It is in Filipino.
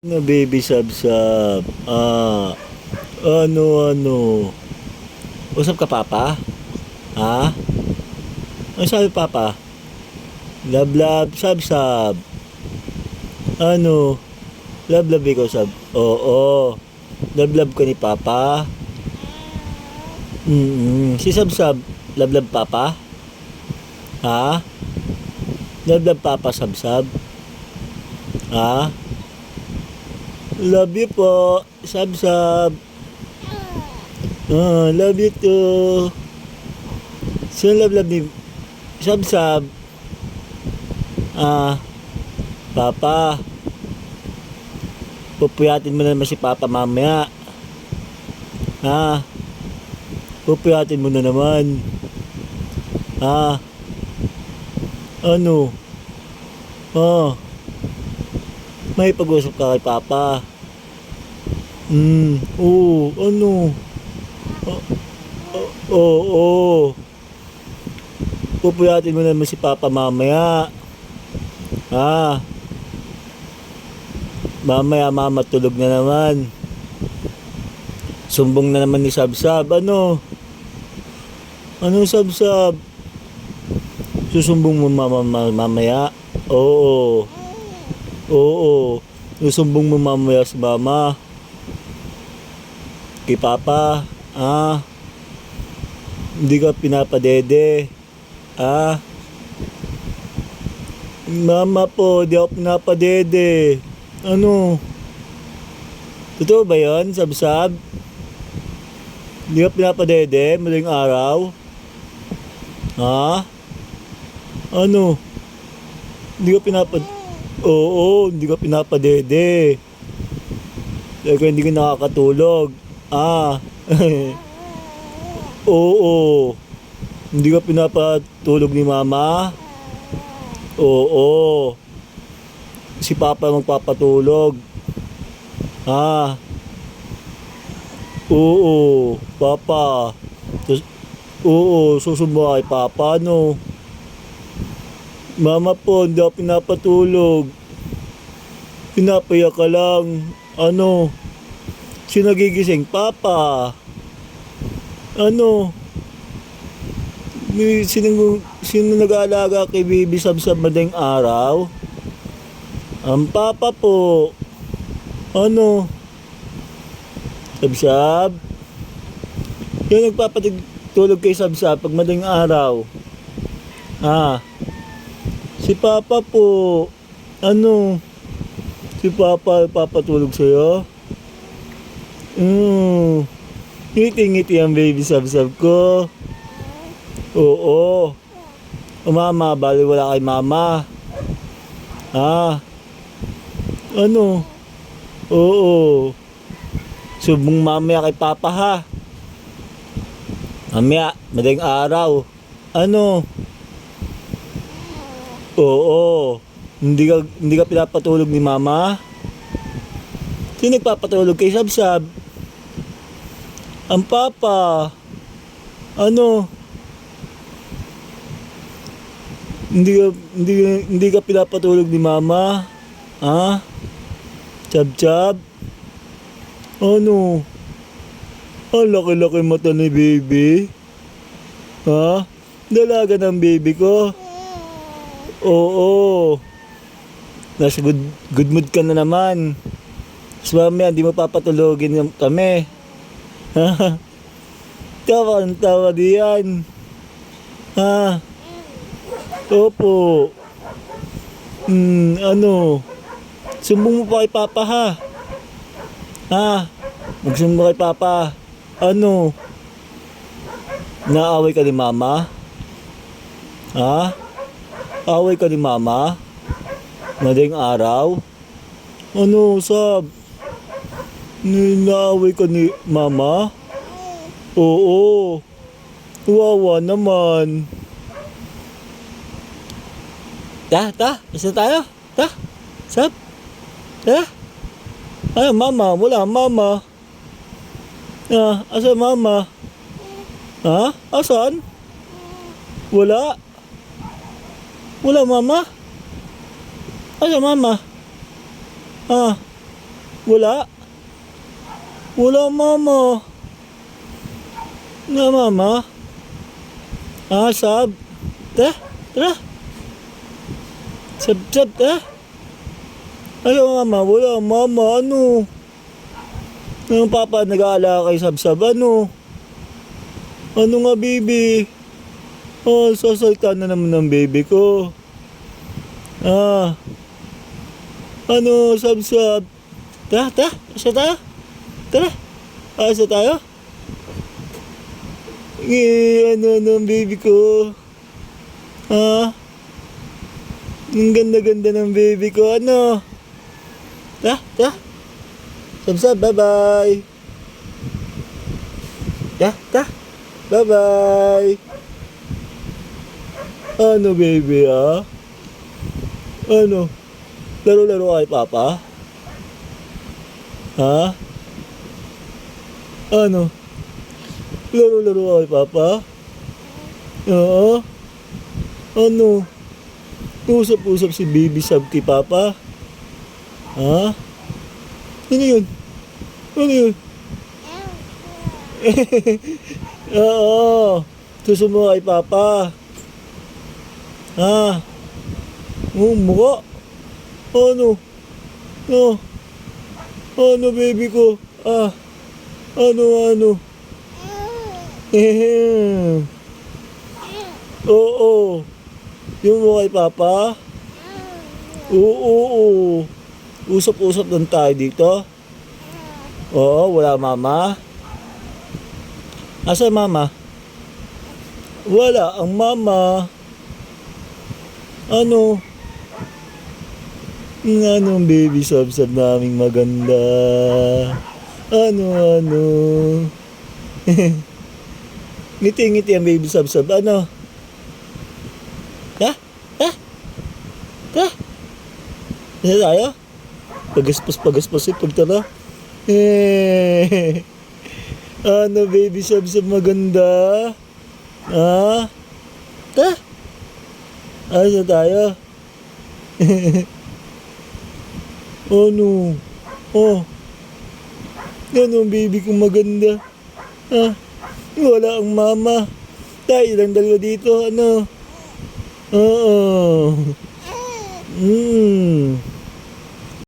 Na baby sab-sab. Ano. Usap ka papa? Ha? Ano sabi papa? Love sab-sab. Ano? Love ikaw sab. Oo. Love ka ni papa. Si sab-sab. Love papa? Ha? Love papa sab-sab. Ha? Love you po, sab-sab. Love you too. Sino love ni sab-sab? Papa. Pupuyatin mo na naman si papa mamaya. Pupuyatin mo na naman. Ano? May pag-usap ka kay papa. Oo, ano? Oo. Pupuyatin mo naman si papa mamaya. Mamaya mama tulog na naman. Sumbong na naman ni Sab-Sab. Ano Sab-Sab? Susumbong mo mamaya? Oo. Susumbong mo mamaya sa mama. Kay papa. Hindi ka pinapadede. Mama po, di ako pinapadede. Ano? Totoo ba yun, Sab-Sab? Hindi ka pinapadede madaling araw? Ano? Hindi ka Oo, hindi ka pinapadede. Kaya hindi ka nakakatulog. Oo. Hindi ka pinapatulog ni mama? Oo. Si papa magpapatulog. Oo, papa. Oo, susumbong kay papa, no? Mama po, hindi ako pinapatulog. Pinapayak ka lang. Ano? Sino nagigising? Papa. Ano? Sino nag-aalaga kay baby Sab-Sab madaling araw? Ang papa po. Ano? Sab-Sab? Yung nagpapatulog kay Sab-Sab pag madaling araw? Si papa po. Ano? Si papa papatulog sa'yo? Ngiti-ngiti ang baby Sab-Sab ko. Oo. Mama, bali wala kay mama. Ano? Oo. Subong mamaya kay papa ha. Mamaya, madaling araw. Ano? Oo. Hindi ka pinapatulog ni mama? Sino nagpapatulog kay Sab-Sab? Ang papa. Ano? Hindi ka pinapatulog ni mama? Chab-Chab? Ano? Laki-laki mata ni baby. Dalaga ng baby ko. Oo. Nasa good mood ka na naman. Mas mamaya, hindi mo papatulogin kami. Tawa diyan. Opo. Ano? Sumbong mo pa kay papa ha. Magsumbong kay papa. Ano? Naaway ka ni mama? Away ka ni mama? Madaling araw? Ano, Sab? Naaway ka ni mama? Oo. Wawa naman. Isa tayo? Sab? Mama, wala mama. Asa mama? Asan? Wala mama? Asa mama? Wala. Wala mama. Na mama. Ah, sab. Tara, tara. Sab, tara. Ayaw mama, wala mama, ano? Yung papa nag-aala kay sab-sab, ano? Ano nga baby? Oh, sasalta na naman ng baby ko. Ah. Ano, sab-sab? Tara, tara, asa tayo? Tara, asa tayo? Ano ang baby ko? Ha? Ang ganda-ganda ng baby ko, ano? Tara, tara. Sab-sab, bye-bye. Tara, tara. Bye-bye. Ano baby, ah? Ano? Laro-laro kay papa? Ha? Ano? Laro-laro kay papa? Oo? Ano? Usap-usap si baby sab kay papa? Ha? Ano yun? Ano yun? Oo. Susumo kay papa. Ha? Mukha. Ano? No. Ano baby ko? Ah. Ano? Oo. Yung mukha kay papa? Oo. Usap-usap lang tayo dito. Oo, wala mama. Asa mama? Wala ang mama. Ano? Ang baby sab-sab naming maganda. Ano? Ngiti-ngiti ang baby sab-sab. Ano? Ha? Ano tayo? Pagaspas pagtala. Ano baby sab-sab maganda? Ha? Asa tayo? Ano? Oh. Ano ang baby kong maganda? Ha? Wala ang mama. Tayo lang dalawa dito. Ano? Oo.